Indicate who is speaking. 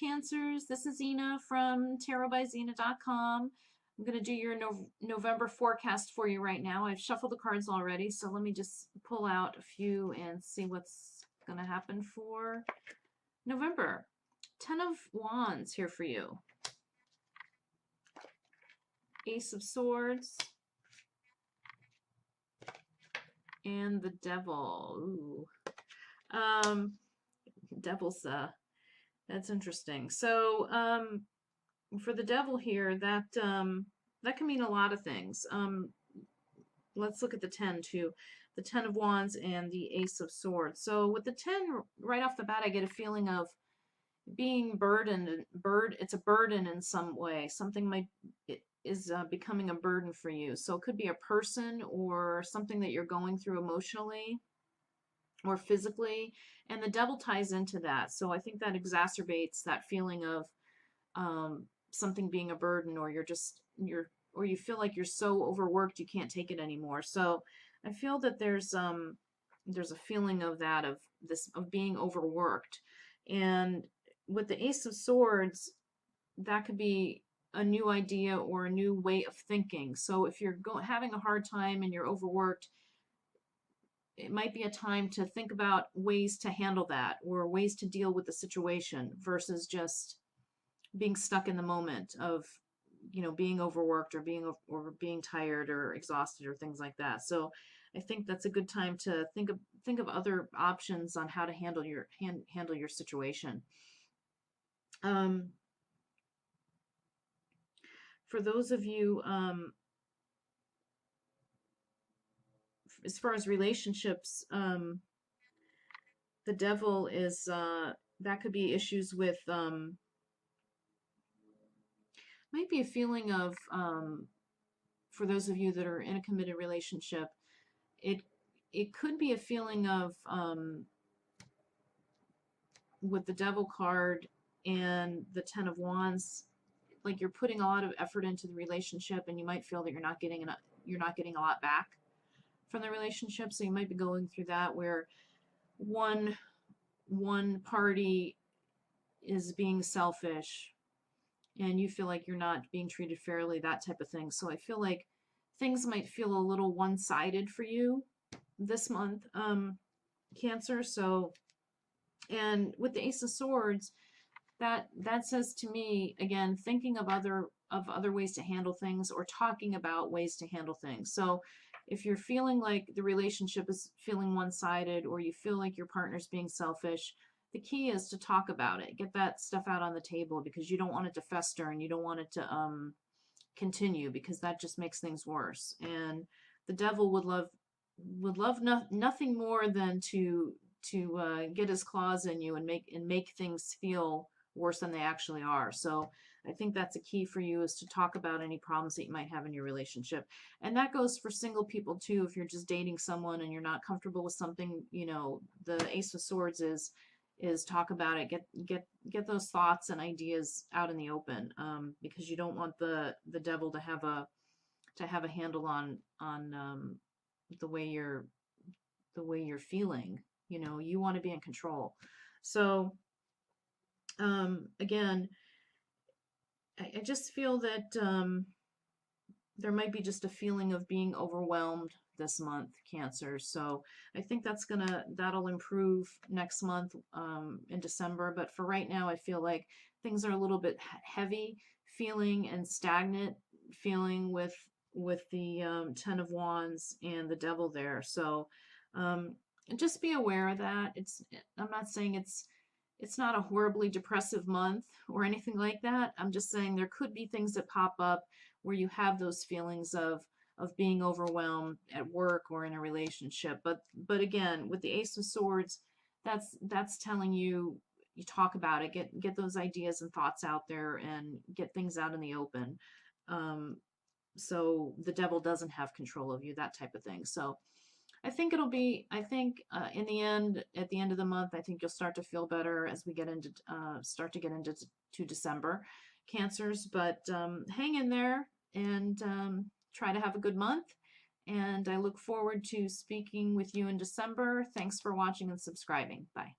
Speaker 1: Cancers. This is Ina from tarotbyzina.com. I'm going to do your November forecast for you right now. I've shuffled the cards already, so let me just pull out a few and see what's going to happen for November. 10 of Wands here for you. Ace of Swords. And the Devil. Ooh. Devil's, that's interesting. So, for the Devil here, that can mean a lot of things. Let's look at the 10 too. The 10 of Wands and the Ace of Swords. So with the 10, right off the bat, I get a feeling of being burdened. It's a burden in some way. Something is becoming a burden for you. So it could be a person or something that you're going through emotionally or physically, and the Devil ties into that. So I think that exacerbates that feeling of something being a burden, or or you feel like you're so overworked you can't take it anymore. So I feel that there's a feeling of that, of being overworked. And with the Ace of Swords, that could be a new idea or a new way of thinking. So if you're having a hard time and you're overworked, it might be a time to think about ways to handle that or ways to deal with the situation versus just being stuck in the moment of, being overworked or being tired or exhausted or things like that. So I think that's a good time to think of other options on how to handle your situation. For those of you, as far as relationships, the Devil is that could be issues with might be a feeling of for those of you that are in a committed relationship, it could be a feeling of with the Devil card and the 10 of Wands, like you're putting a lot of effort into the relationship and you might feel that you're not getting a lot back from the relationship. So you might be going through that where one party is being selfish and you feel like you're not being treated fairly, that type of thing. So I feel like things might feel a little one-sided for you this month, Cancer. So, and with the Ace of Swords, that says to me, again, thinking of other ways to handle things or talking about ways to handle things. So if you're feeling like the relationship is feeling one-sided or you feel like your partner's being selfish, the key is to talk about it. Get that stuff out on the table because you don't want it to fester and you don't want it to continue because that just makes things worse. And the Devil would love nothing more than to get his claws in you and make things feel worse than they actually are. So I think that's a key for you, is to talk about any problems that you might have in your relationship. And that goes for single people too. If you're just dating someone and you're not comfortable with something, the Ace of Swords is talk about it. Get those thoughts and ideas out in the open, because you don't want the Devil to have a handle on the way you're feeling. You want to be in control. So again, I just feel that there might be just a feeling of being overwhelmed this month, Cancer. So I think that'll improve next month, in December. But for right now, I feel like things are a little bit heavy feeling and stagnant feeling with the 10 of Wands and the Devil there. So just be aware of that. I'm not saying it's not a horribly depressive month or anything like that. I'm just saying there could be things that pop up where you have those feelings of being overwhelmed at work or in a relationship. But again, with the Ace of Swords, that's telling you talk about it, get those ideas and thoughts out there and get things out in the open. So the Devil doesn't have control of you, that type of thing. So I think in the end, at the end of the month, I think you'll start to feel better as we start to get into December, Cancers. But hang in there and try to have a good month. And I look forward to speaking with you in December. Thanks for watching and subscribing. Bye.